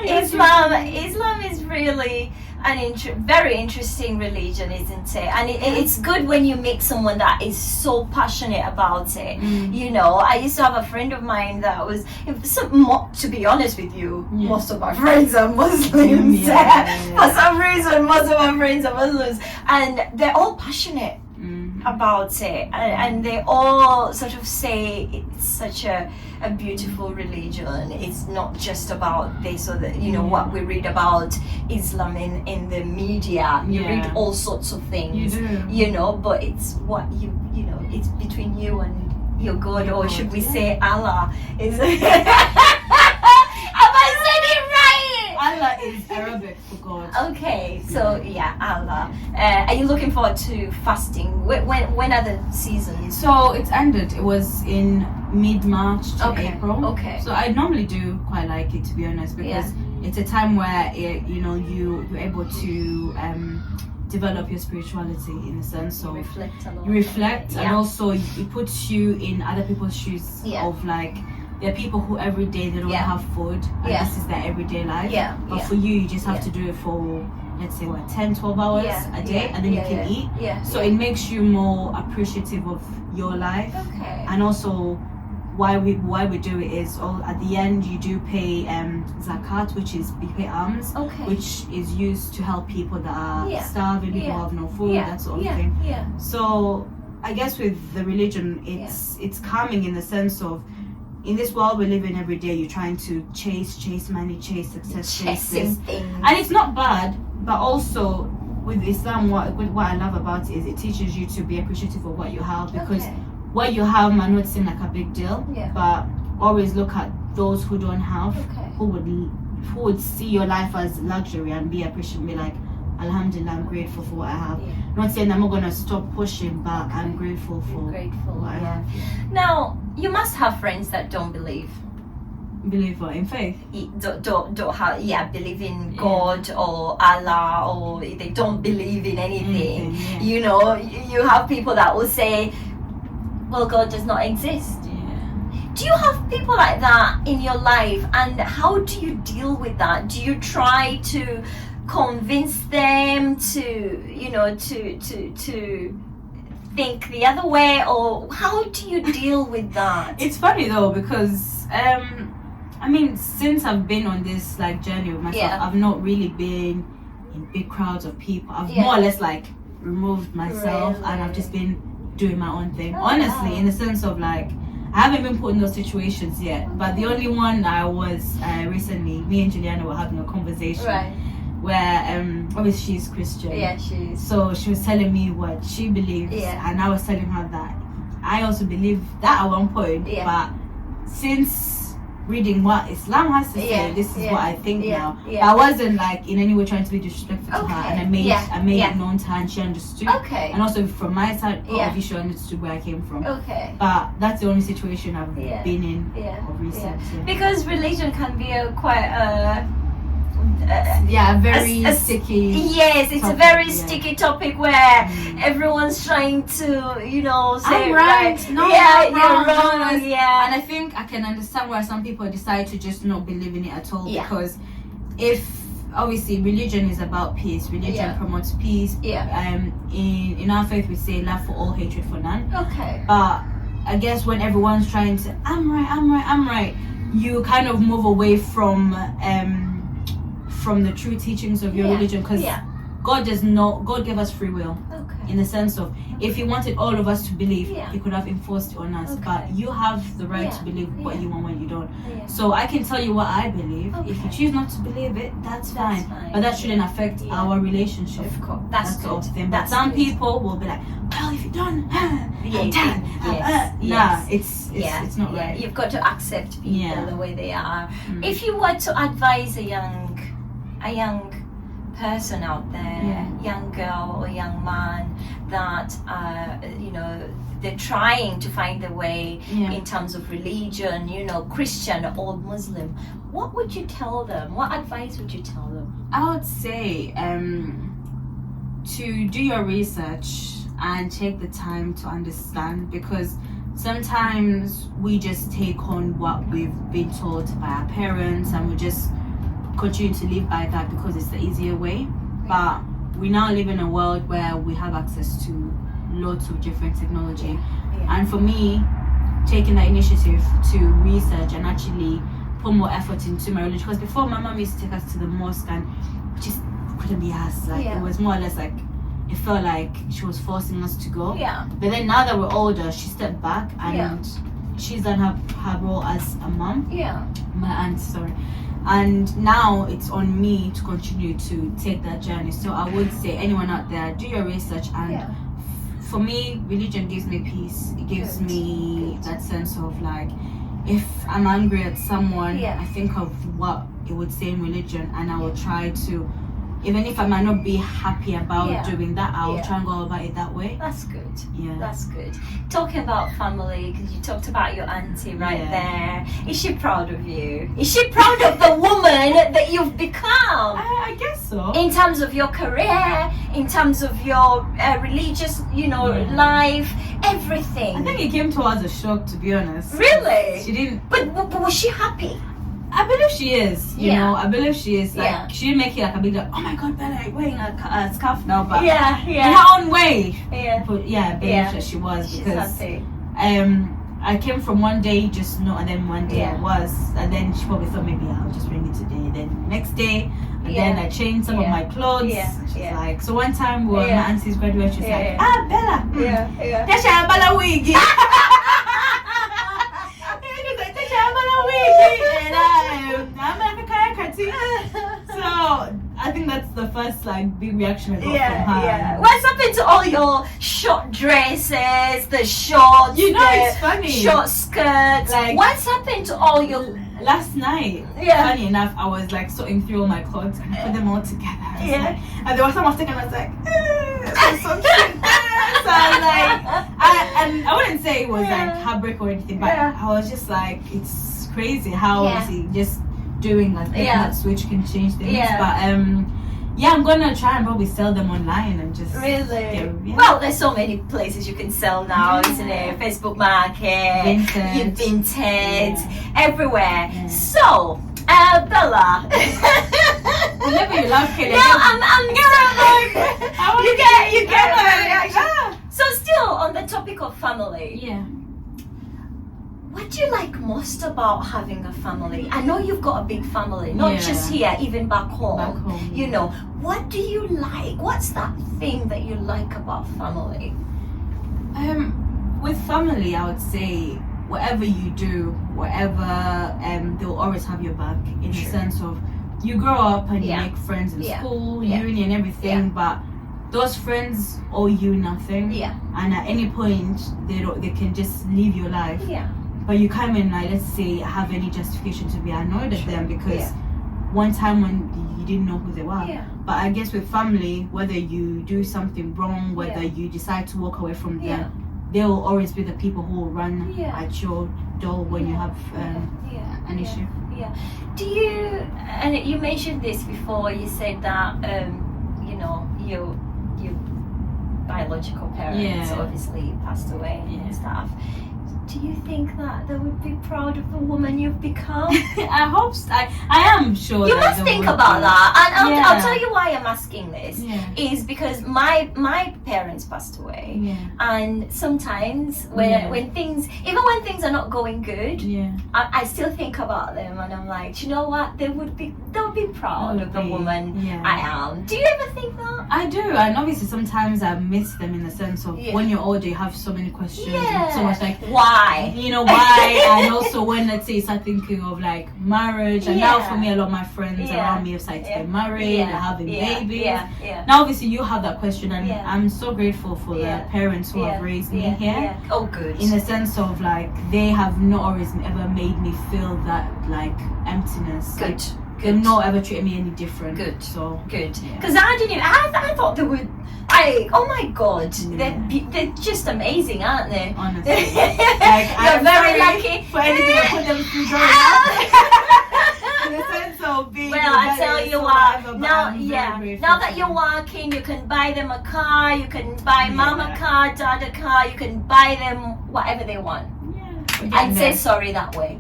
Islam is really an very interesting religion, isn't it? And it's good when you meet someone that is so passionate about it. You know, I used to have a friend of mine that was, to be honest with you, most of my friends are Muslims. For some reason, most of my friends are Muslims, and they're all passionate about it, and they all sort of say it's such a beautiful religion. It's not just about this or that, you know, what we read about Islam in the media. You read all sorts of things, you know, but it's what you know, it's between you and your God, or should we say Allah. Is have I said it right? Allah is Arabic for God. Okay, so Allah. Are you looking forward to fasting? When are the seasons? So it's ended. It was in mid-March to April. Okay. So I normally do quite like it, to be honest, because it's a time where you're able to develop your spirituality in the sense of you reflect and also it puts you in other people's shoes of like, there are people who every day they don't have food and this is their everyday life, but for you just have to do it for, let's say, 10-12 hours a day, and then you can eat. So it makes you more appreciative of your life. And also why we do it is, at the end you do pay zakat, which is you pay alms, which is used to help people that are starving, people who have no food, that sort of thing. So I guess with the religion, it's calming in the sense of, in this world we live in every day, you're trying to chase money, chase success, chase this. And it's not bad, but also with Islam, what I love about it is it teaches you to be appreciative of what you have, because what you have might not seem like a big deal, but always look at those who don't have, who would see your life as luxury and be appreciative, be like, Alhamdulillah, I'm grateful for what I have. Not saying I'm not gonna stop pushing, but I'm grateful for what I have. Now, you must have friends that don't believe in faith. Don't have believe in God or Allah, or they don't believe in anything. You know, you have people that will say, well, God does not exist. Do you have people like that in your life, and how do you deal with that? Do you try to convince them to, you know, to think the other way, or how do you deal with that? It's funny though, because I mean, since I've been on this like journey with myself, I've not really been in big crowds of people. I've more or less like removed myself, and I've just been doing my own thing, honestly, in the sense of like, I haven't been put in those situations yet, but the only one I was recently, me and Juliana were having a conversation where obviously she's Christian, she is. So she was telling me what she believes, and I was telling her that I also believe that at one point, but since reading what Islam has to say, this is what I think now. I wasn't like in any way trying to be disrespectful to her, and I made it known to her, and she understood. And also from my side, obviously she understood where I came from. But that's the only situation I've been in of recent. Because religion can be very sticky. Yes, it's topic, a very sticky topic where everyone's trying to, you know, say I'm right. No, you're wrong. And I think I can understand why some people decide to just not believe in it at all, because if obviously religion is about peace, religion promotes peace. In our faith we say love for all, hatred for none. But I guess when everyone's trying to I'm right, you kind of move away from the true teachings of your religion, because God gave us free will, in the sense of, if he wanted all of us to believe, he could have enforced it on us, but you have the right to believe what you want when you don't. So I can tell you what I believe. If you choose not to believe it, that's fine, but that shouldn't affect our relationship. Of course, that's sort good. of thing. But some people will be like, well, if you don't, it's not right. You've got to accept people the way they are. If you were to advise a young person out there, young girl or young man, that you know, they're trying to find their way in terms of religion, you know, Christian or Muslim, what would you tell them? What advice would you tell them? I would say to do your research and take the time to understand, because sometimes we just take on what we've been told by our parents, and we just continue to live by that because it's the easier way. But we now live in a world where we have access to lots of different technology. And for me, taking that initiative to research and actually put more effort into my religion, because before my mom used to take us to the mosque and just couldn't be asked. Like it was more or less like it felt like she was forcing us to go. But then now that we're older, she stepped back and she's done her role as a mom. My aunt, sorry. And now it's on me to continue to take that journey. So I would say anyone out there, do your research. And for me, religion gives me peace. It gives me that sense of like, if I'm angry at someone, I think of what it would say in religion, and I will try to, even if I might not be happy about doing that, I will try and go about it that way. That's good. That's good. Talking about family, because you talked about your auntie there. Is she proud of you? Is she proud of the woman that you've become? I guess so. In terms of your career, in terms of your religious, life, everything. I think it came to us as a shock, to be honest. Really? She didn't. But was she happy? I believe she is, you know. I believe she is. Like, she didn't make it like a big like, oh my god, Bella, you're wearing a scarf now, but in her own way. But I believe that she was, because I came from one day just no, and then one day I was, and then she probably thought maybe I'll just bring it today. Then next day, and then I changed some of my clothes. She's like, so one time we were at my auntie's graduation, she's like, Bella, that's a Bella wig. So I think that's the first like big reaction I got from her. What's happened to all your short dresses, the shorts? It's funny. Short skirts. Like, what's happened to all your? Last night, funny enough, I was like sorting through all my clothes and I put them all together. Like, and there was some I was taking, I was like, so I was like, I wouldn't say it was like heartbreak or anything, but I was just like, it's crazy how obviously just doing like that switch can change things. But I'm gonna try and probably sell them online and just well, there's so many places you can sell now, isn't it? Facebook Market, Vinted, everywhere. So Bella, whenever you love Kelly, I'm you get my so still on the topic of family, what do you like most about having a family? I know you've got a big family, not just here, even back home. What do you like? What's that thing that you like about family? With family, I would say whatever you do, they'll always have your back, in the sense of you grow up and you make friends in school, uni and everything, but those friends owe you nothing. And at any point they can just leave your life. But you can't even, like, let's say, have any justification to be annoyed at them because one time when you didn't know who they were. But I guess with family, whether you do something wrong, whether you decide to walk away from them, they will always be the people who will run at your door when you have an issue. Do you, and you mentioned this before, you said that, your biological parents obviously passed away and stuff. Do you think that they would be proud of the woman you've become? I hope so. I am sure. You must think about that, and I'll tell you why I'm asking this. Is because my parents passed away, and sometimes when things are not going good, I still think about them, and I'm like, you know what? They'll be proud of the woman I am. Do you ever think that? I do, and obviously sometimes I miss them in the sense of when you're older, you have so many questions, and so much like why. You know why? And also when, let's say, you start thinking of like marriage, and now for me, a lot of my friends around me have started to get married and having babies. Now obviously you have that question, and I'm so grateful for the parents who have raised me here. Oh, good. In the sense of like they have not always ever made me feel that like emptiness. Good. They've not ever treated me any different. Good. So good. Because I thought they would. Oh my god, they're just amazing, aren't they? Honestly, you're very lucky for anything I put them through growing up. In the sense of being. Well, I tell you what. Now that you're working, you can buy them a car. You can buy mom a car, dad a car. You can buy them whatever they want. I'd say sorry that way.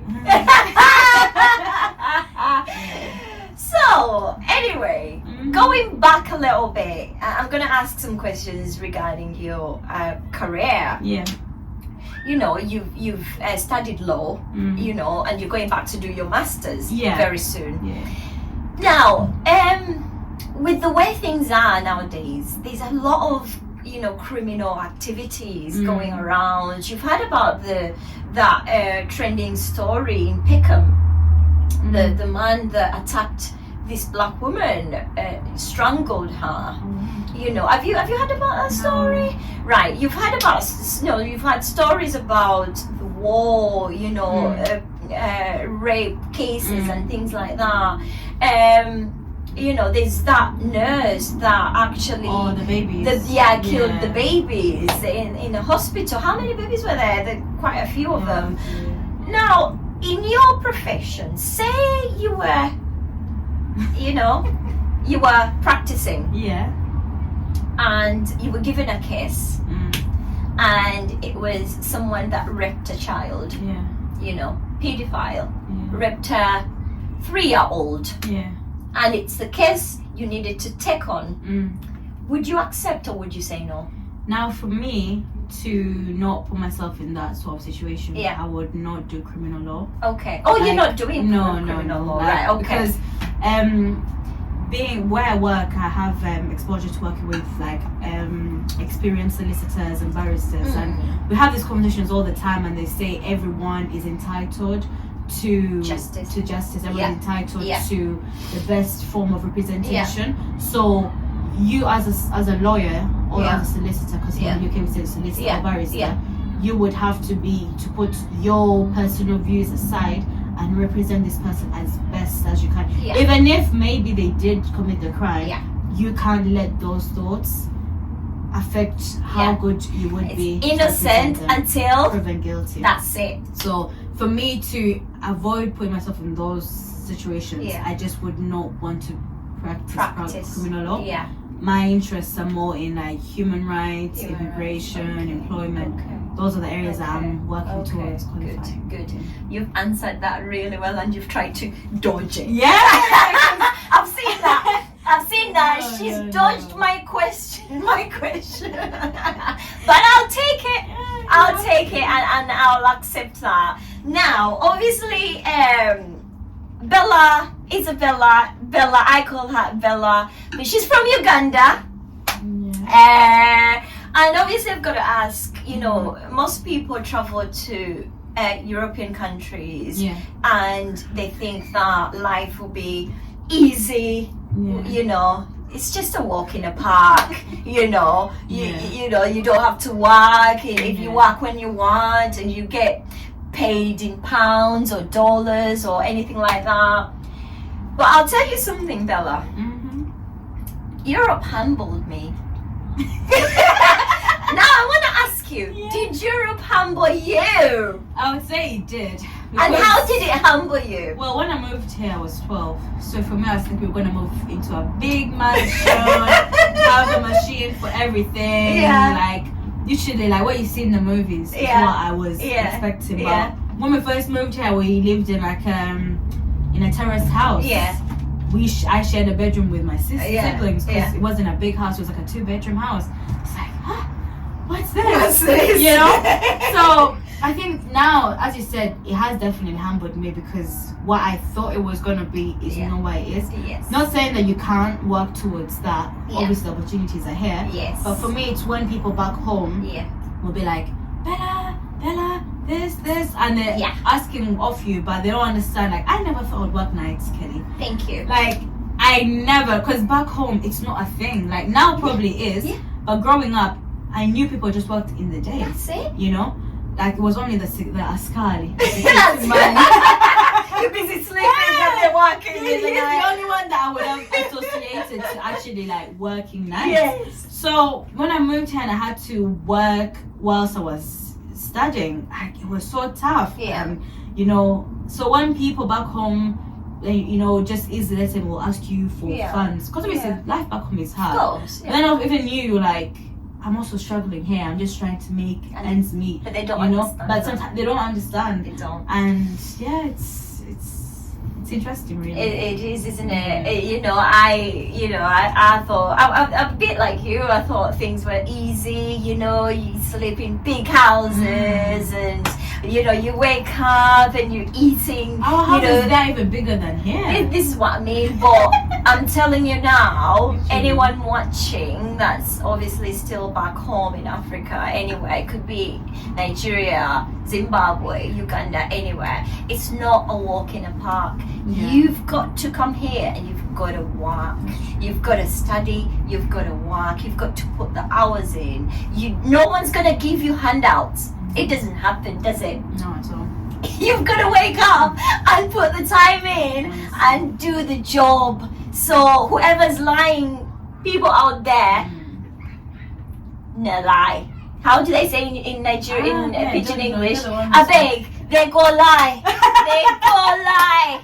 So, anyway, going back a little bit, I'm going to ask some questions regarding your career. Yeah. You know, you've studied law, you know, and you're going back to do your master's very soon. Yeah. Now, with the way things are nowadays, there's a lot of, you know, criminal activities going around. You've heard about that trending story in Peckham, the man that attacked this black woman, strangled her. You know, have you heard about that story? Right, you've heard about, you know, you've had stories about the war, you know, rape cases and things like that. You know, there's that nurse that actually the babies. Killed the babies in a hospital. How many babies were there? There were quite a few of them. Now, in your profession, say you were, you know, you were practicing. Yeah. And you were given a case. And it was someone that raped a child. Yeah. You know, pedophile. Raped a 3-year-old. Yeah. And it's the case you needed to take on. Would you accept or would you say no? Now, for me to not put myself in that sort of situation, I would not do criminal law. Okay. Oh, you're not doing criminal law, right? Okay. Because being where I work, I have exposure to working with like experienced solicitors and barristers, and we have these conversations all the time. And they say everyone is entitled to justice. Everyone's entitled to the best form of representation. So you as a lawyer or as a solicitor, because here in the UK we say solicitor or barrister, you would have to put your personal views aside and represent this person as best as you can. Even if maybe they did commit the crime, you can't let those thoughts affect how good you would be. Innocent until proven guilty. That's it. So for me to avoid putting myself in those situations, I just would not want to practice criminal law. My interests are more in like human rights, immigration, employment. Those are the areas that I'm working towards qualifying. Good. You've answered that really well, and you've tried to dodge it. Yeah. I've seen that. She's dodged my question. But I'll take it. And I'll accept that. Now, obviously, Bella, I call her Bella, but she's from Uganda. And obviously I've got to ask, you know, most people travel to European countries and they think that life will be easy, you know, it's just a walk in a park, you know, you know, you don't have to work, if you work when you want and you get paid in pounds or dollars or anything like that. But I'll tell you something, Bella. Europe humbled me. Now I want to ask you, did Europe humble you? I would say it did. And how did it humble you? Well, when I moved here, I was 12. So for me, I was thinking we were going to move into a big mansion, have a machine for everything. Like, usually, like what you see in the movies is what I was expecting. But when we first moved here, we lived in like in a terraced house. I shared a bedroom with my siblings because it wasn't a big house. It was like a 2-bedroom house. It's like, what's this? You know? So I think now, as you said, it has definitely humbled me because what I thought it was going to be is not what it is. Not saying that you can't work towards that. Obviously, the opportunities are here. But for me, it's when people back home will be like, Bella, this, and they're asking of you, but they don't understand. Like, I never thought I'd work nights, Kelly. Thank you. Like, I never, because back home, it's not a thing. Like, now probably is, but growing up, I knew people just worked in the day. That's it. You know? Like, it was only the askari. You're busy sleeping and they're working in the night. The only one that I would have associated to actually, like, working nights. So, when I moved here and I had to work whilst I was studying, it was so tough. You know, so when people back home, you know, just easily let's say will ask you for funds, because obviously life back home is hard. Of course. Then even you like, I'm also struggling here. I'm just trying to make ends meet. But they don't understand. But sometimes they don't understand. They don't. And it's It's interesting, really. It is, isn't it? I thought I'm a bit like you. I thought things were easy. You sleep in big houses and you wake up and you're eating. Our house is that even bigger than here. This is what I mean. But I'm telling you now, anyone watching that's obviously still back home in Africa, anywhere, it could be Nigeria, Zimbabwe, Uganda, anywhere. It's not a walk in a park. Yeah. You've got to come here and you've got to work. You've got to study. You've got to work. You've got to put the hours in. No one's gonna give you handouts. It doesn't happen, does it? No, at all. You've got to wake up and put the time in and do the job. So whoever's lying, people out there, no lie. How do they say in Nigeria, in Pidgin English? I beg, they go lie. They go lie.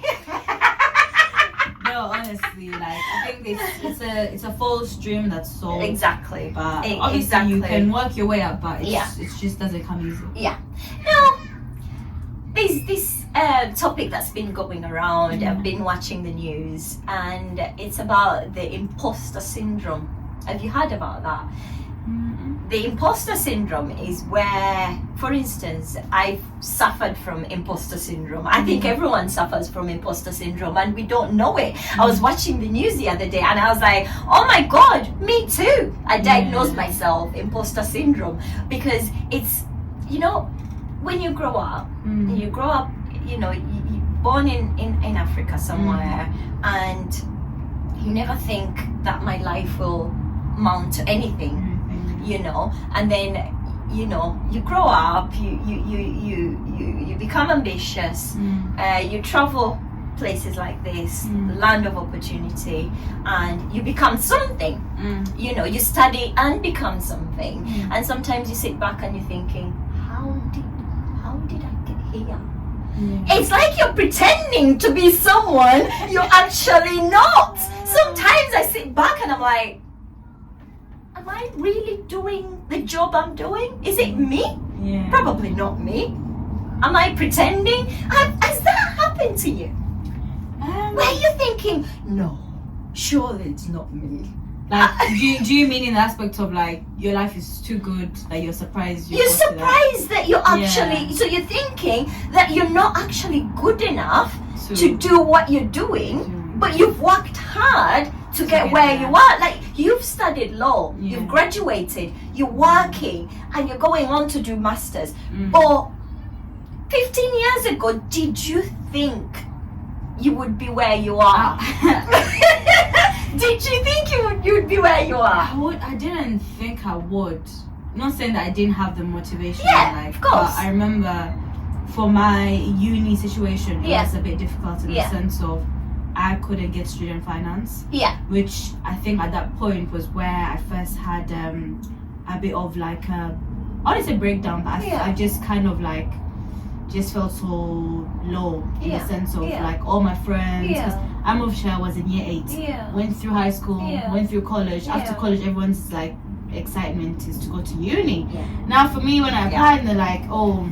No, honestly, I think it's a false dream that's sold. Exactly. But obviously you can work your way up, but it just doesn't come easy. Yeah. Now, this topic that's been going around. I've been watching the news, and it's about the imposter syndrome. Have you heard about that? The imposter syndrome is where, for instance, I've suffered from imposter syndrome. I think everyone suffers from imposter syndrome and we don't know it. I was watching the news the other day and I was like, oh my God, me too. I diagnosed myself imposter syndrome because it's, when you grow up, you're born in Africa somewhere and you never think that my life will amount to anything. And then you grow up, you become ambitious, you travel places like this, the land of opportunity, and you become something. You study and become something, and sometimes you sit back and you're thinking, how did I get here? It's like you're pretending to be someone you're actually not. Sometimes I sit back and I'm like, am I really doing the job I'm doing? Is it me? Yeah. Probably not me. Am I pretending? Has that happened to you? Where you're thinking, no, surely it's not me. Do you mean in the aspect of your life is too good that you're surprised? You're surprised that you're actually, so you're thinking that you're not actually good enough to do what you're doing, but you've worked hard to get where you are. You've studied law, you've graduated, you're working, and you're going on to do masters. But 15 years ago, did you think you would be where you are? Did you think you would be where you are? I didn't think I would. I'm not saying that I didn't have the motivation. Of course. But I remember for my uni situation, it was a bit difficult in the sense of I couldn't get student finance. Which I think at that point was where I first had a bit of I wouldn't say breakdown, but I just kind of just felt so low in the sense of all my friends. I moved here, I was in year 8. Went through high school, went through college. After college, everyone's excitement is to go to uni. Now for me, when I applied, and they're like, oh,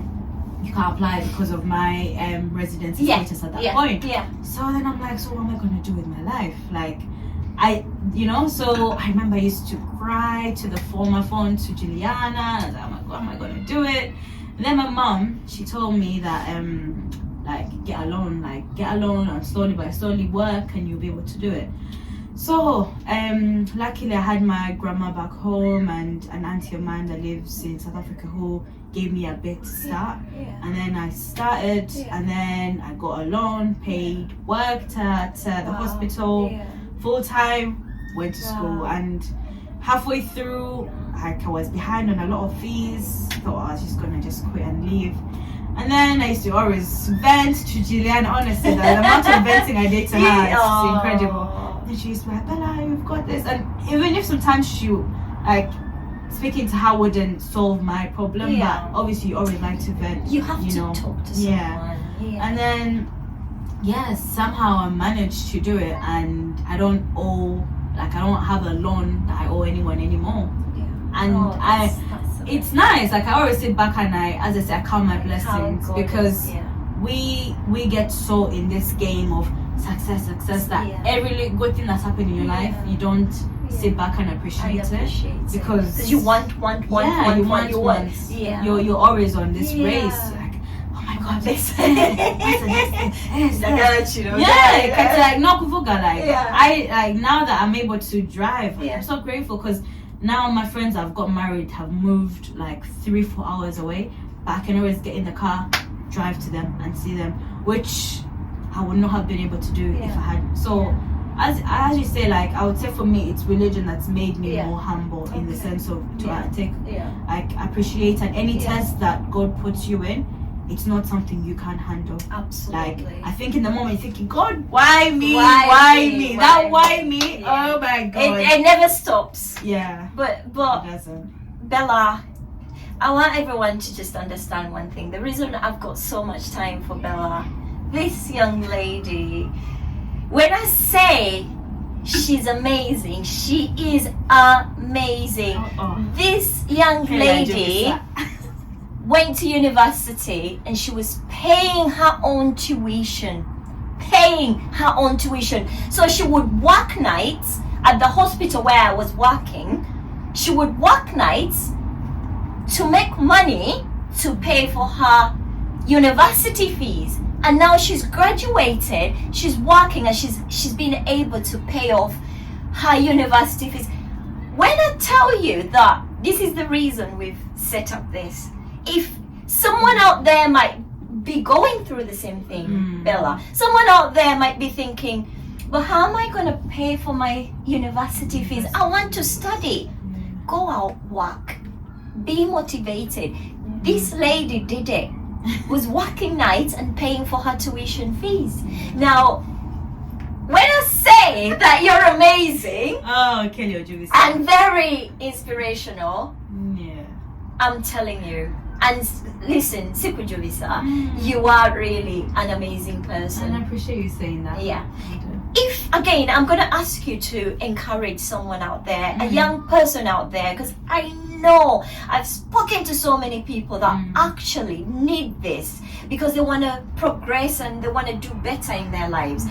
you can't apply because of my residency status at that point. So then I'm like, so what am I going to do with my life? So I remember I used to cry to the phone to Juliana. I was like, oh my God, am I going to do it? And then my mom, she told me that get a loan and slowly work and you'll be able to do it. So luckily I had my grandma back home and an auntie of mine that lives in South Africa who gave me a bit to start. And then I started and then I got a loan, paid, worked at the hospital full time, went to school, and halfway through I was behind on a lot of fees. Thought I was just gonna quit and leave. And then I used to always vent to Juliana. Honestly, the amount of venting I did to her is incredible. And she used to be like, Bella, you've got this. And even if sometimes she speaking to her wouldn't solve my problem, but obviously you always like to vent. You have to talk to someone. And then somehow I managed to do it, and I don't have a loan that I owe anyone anymore. And it's nice. I always sit back and I count my blessings because we get so in this game of success. That every good thing that's happened in your life, you don't sit back and appreciate it because you want. Yeah, you're always on this race. Like, oh my God, this. Like no kuvuga. Like I like now that I'm able to drive, I'm so grateful because now my friends I've got married have moved like 3-4 hours away, but I can always get in the car, drive to them and see them, which I would not have been able to do if I had. So as you say, like I would say for me it's religion that's made me more humble in the sense of take like appreciate, and any test that God puts you in, it's not something you can't handle. Absolutely. Like I think in the moment you're thinking, God, why me? Why me? Oh my God. It never stops. Yeah. But it doesn't. Bella, I want everyone to just understand one thing. The reason I've got so much time for Bella, this young lady, when I say she's amazing, she is amazing. This young lady went to university and she was paying her own tuition. So she would work nights at the hospital where I was working. She would work nights to make money to pay for her university fees. And now she's graduated, she's working, and she's been able to pay off her university fees. When I tell you that this is the reason we've set up this, if someone out there might be going through the same thing, Bella, someone out there might be thinking, but how am I going to pay for my university fees? I want to study. Go out, work, be motivated. This lady did it. Was working nights and paying for her tuition fees. Now, when I say that you're amazing and very inspirational, I'm telling you, and listen, Siku Jovisa, you are really an amazing person. And I appreciate you saying that. Yeah. If, again, I'm going to ask you to encourage someone out there, a young person out there, because I know I've spoken to so many people that actually need this because they want to progress and they want to do better in their lives.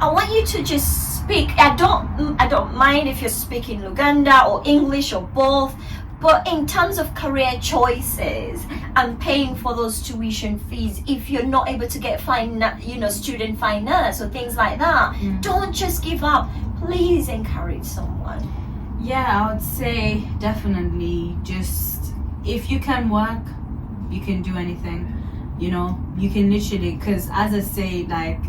I want you to just speak. I don't mind if you're speaking Luganda or English or both, but in terms of career choices and paying for those tuition fees, if you're not able to get student finance or things like that, don't just give up. Please encourage someone. Yeah, I would say definitely just if you can work, you can do anything. You know, you can literally, because as I say, like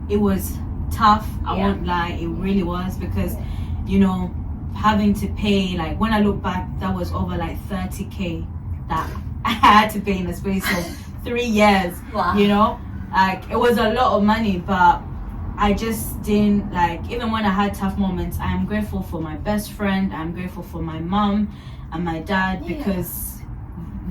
it was tough. I won't lie, it really was, because having to pay, like when I look back, that was over like 30k that I had to pay in the space of 3 years. Wow. Like it was a lot of money, but I just didn't, like, even when I had tough moments, I am grateful for my best friend, I'm grateful for my mom and my dad, because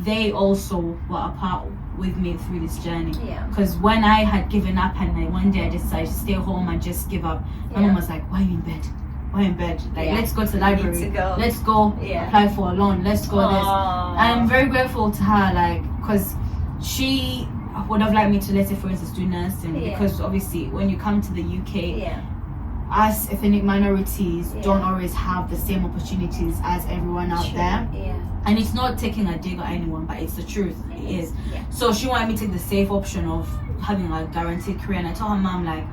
they also were a part with me through this journey. Because when I had given up and one day I decided to stay home and just give up, my mom was like, why are you in bed? Like, let's go to the library, let's go apply for a loan, let's go this. And I'm very grateful to her, like, because she would have liked me to, let's say for instance, do nursing, because obviously when you come to the UK, us ethnic minorities don't always have the same opportunities as everyone out there. And it's not taking a dig at anyone, but it's the truth. It is. So she wanted me to take the safe option of having a guaranteed career, and I told her mom, like,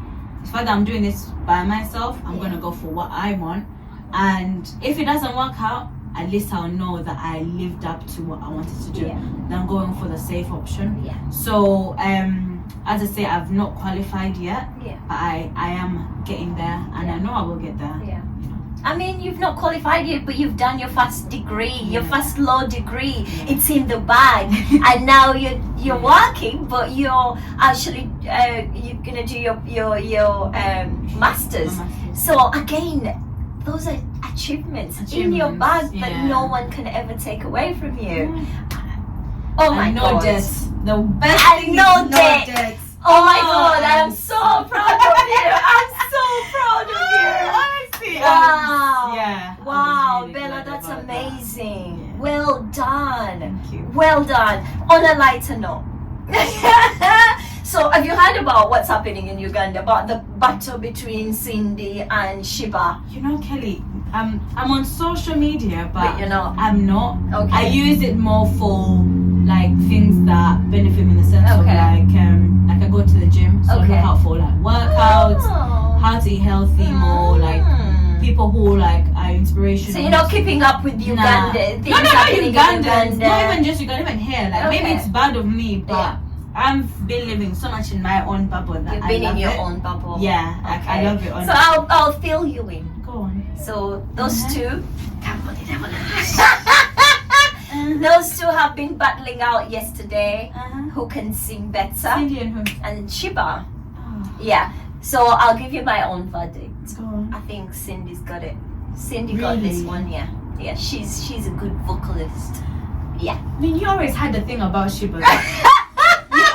the fact that I'm doing this by myself, I'm gonna go for what I want, and if it doesn't work out, at least I'll know that I lived up to what I wanted to do. Then I'm going for the safe option. So as I say, I've not qualified yet, but I am getting there, and I know I will get there. I mean, you've not qualified yet, but you've done your first degree, your first law degree. It's in the bag, and now you're working, but you're actually you're gonna do your masters. So again, those are achievements in your bag that no one can ever take away from you. Oh my God! The best thing is no debt. Oh my God! I'm so proud of you. I'm so proud of you. Honestly, wow. Wow, really Bella, that's amazing. That. Well done. Thank you. Well done. On a lighter note. So have you heard about what's happening in Uganda, about the battle between Cindy and Shiba? You know, Kelly, I'm on social media, but you're not. I'm not. Okay. I use it more for like things that benefit me in the sense of like I go to the gym, so I look out for like workouts, how to eat healthy, more like people who like are inspirational. So you're not keeping up with Uganda? No, not Uganda. Not even just Uganda, even here. Like maybe it's bad of me, but I've been living so much in my own bubble that You've been in your own bubble. Yeah, I love it. So I'll fill you in. Go on. So those two, those two have been battling out yesterday. Who can sing better? Cindy and who? And Shiba. Yeah. So I'll give you my own verdict. Go on. I think Cindy's got it. Cindy got this one. Yeah. Yeah. She's a good vocalist. Yeah. I mean, you always had the thing about Shiba. You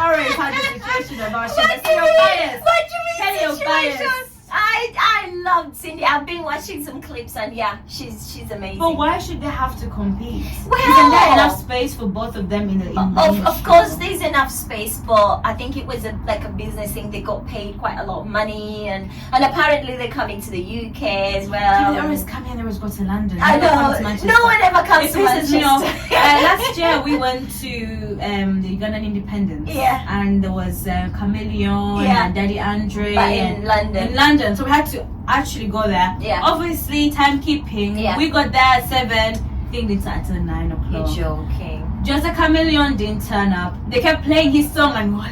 always had the situation about Shiba. What do you mean? What do you mean? Tell your bias. I loved Cindy. I've been watching some clips and yeah, she's amazing. But why should they have to compete? Well, isn't there enough space for both of them in the of course there's enough space, but I think it was like a business thing. They got paid quite a lot of money and apparently they're coming to the UK as well. They always come here, they always go to London. I know. No one ever comes to Manchester. You know, last year we went to the Ugandan Independence. Yeah. And there was Chameleon and Daddy Andre. But in London. In London. So we had to actually go there. Yeah. Obviously, timekeeping. Yeah. We got there at 7. Thing didn't start until 9 o'clock. You're joking. Just a Chameleon didn't turn up. They kept playing his song and what?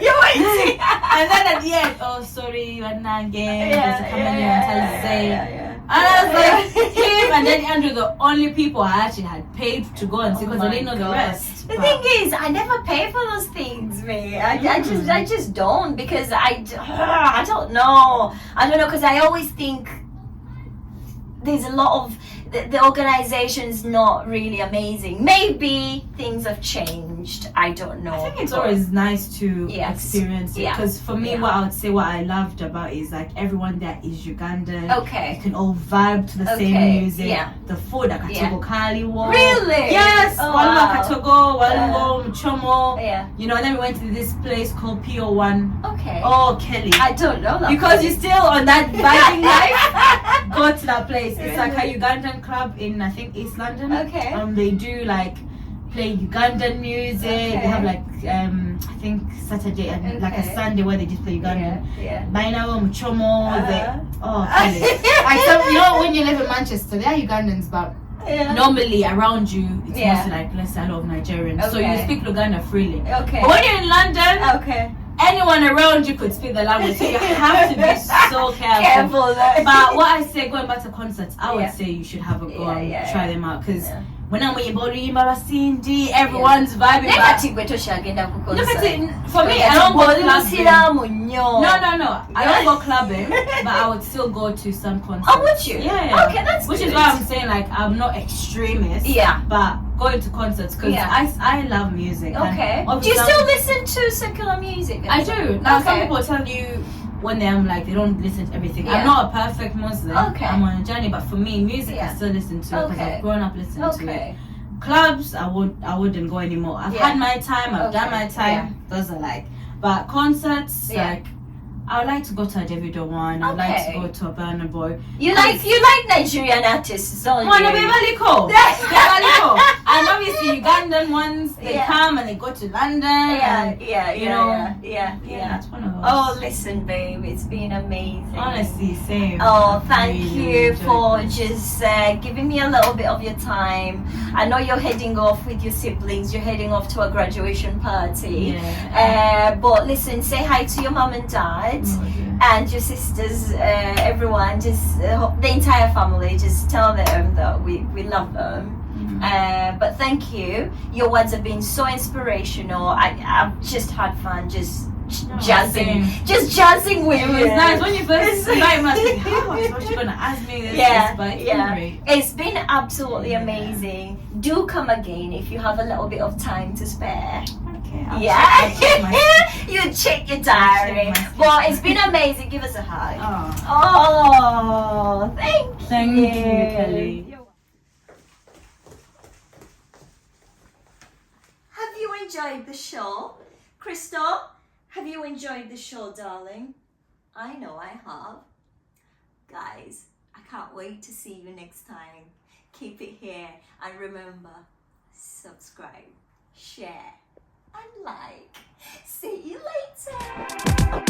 You're waiting. And then at the end, oh sorry, you are not again. There's a Chameleon. And I was like, him and then Andrew, the only people I actually had paid to go and see because I didn't know the rest. The thing is, I never pay for those things, me. I just don't because I don't know. I don't know because I always think there's a lot of the organization's not really amazing. Maybe things have changed. I don't know. I think it's always nice to experience it because for me, what I would say, what I loved about it is like everyone there is Ugandan. Okay. You can all vibe to the same music. Yeah. The food, Katogo Kaliwo. Really? Yes. Oh, Waluma Katogo, Walungo, Mchomo. Yeah. You know, and then we went to this place called PO1. Okay. Oh, Kelly. I don't know that. Because you're still on that vibing life. Go to that place. It's like a Ugandan club in I think East London. Okay. They do like play Ugandan music. They have like I think Saturday and like a Sunday where they just play Ugandan. Yeah. Bainawa Mchomo. Kelly. Like you know when you live in Manchester, there are Ugandans, but normally around you it's mostly like let's say a lot of Nigerians. So you speak Luganda freely. Okay. But when you're in London, anyone around you could speak the language, so you have to be so careful. But what I say, going back to concerts, I would say you should have a go and try them out because when I'm with Cindy, everyone's vibing. Look at it. For me, I don't go clubbing. No. I don't go clubbing, but I would still go to some concerts. Oh, would you? Yeah. Okay, that's Which good. is why I'm saying like I'm not extremist. Yeah. But going to concerts because I love music. Okay. Do you still listen to secular music? I do. Now some people tell you when they're like they don't listen to everything. I'm not a perfect Muslim. I'm on a journey, but for me, music I still listen to because I've grown up listening to it. Clubs, I wouldn't go anymore. I've had my time. I've done my time. Those are like, but concerts like. I would like to go to a Davido one. I would like to go to a Burna Boy. You like Nigerian artists, don't you? They're cool. And obviously Ugandan ones, they come and they go to London. Yeah. It's one of those. Oh, listen, babe, it's been amazing. Honestly, same. Oh, thank you for just giving me a little bit of your time. I know you're heading off with your siblings. You're heading off to a graduation party. But listen, say hi to your mom and dad. And your sisters, everyone, just the entire family, just tell them that we love them. But thank you. Your words have been so inspirational. I've just had fun, just jazzing with you. It was nice when you first invited me. I was like, how was she gonna ask me this? But it's been great. It's been absolutely amazing. Do come again if you have a little bit of time to spare. You check your diary. Well, it's been amazing. Give us a hug. Oh, thank you, Kelly. Have you enjoyed the show, Crystal? Have you enjoyed the show, darling? I know I have. Guys, I can't wait to see you next time. Keep it here, and remember, subscribe, share, and like. See you later.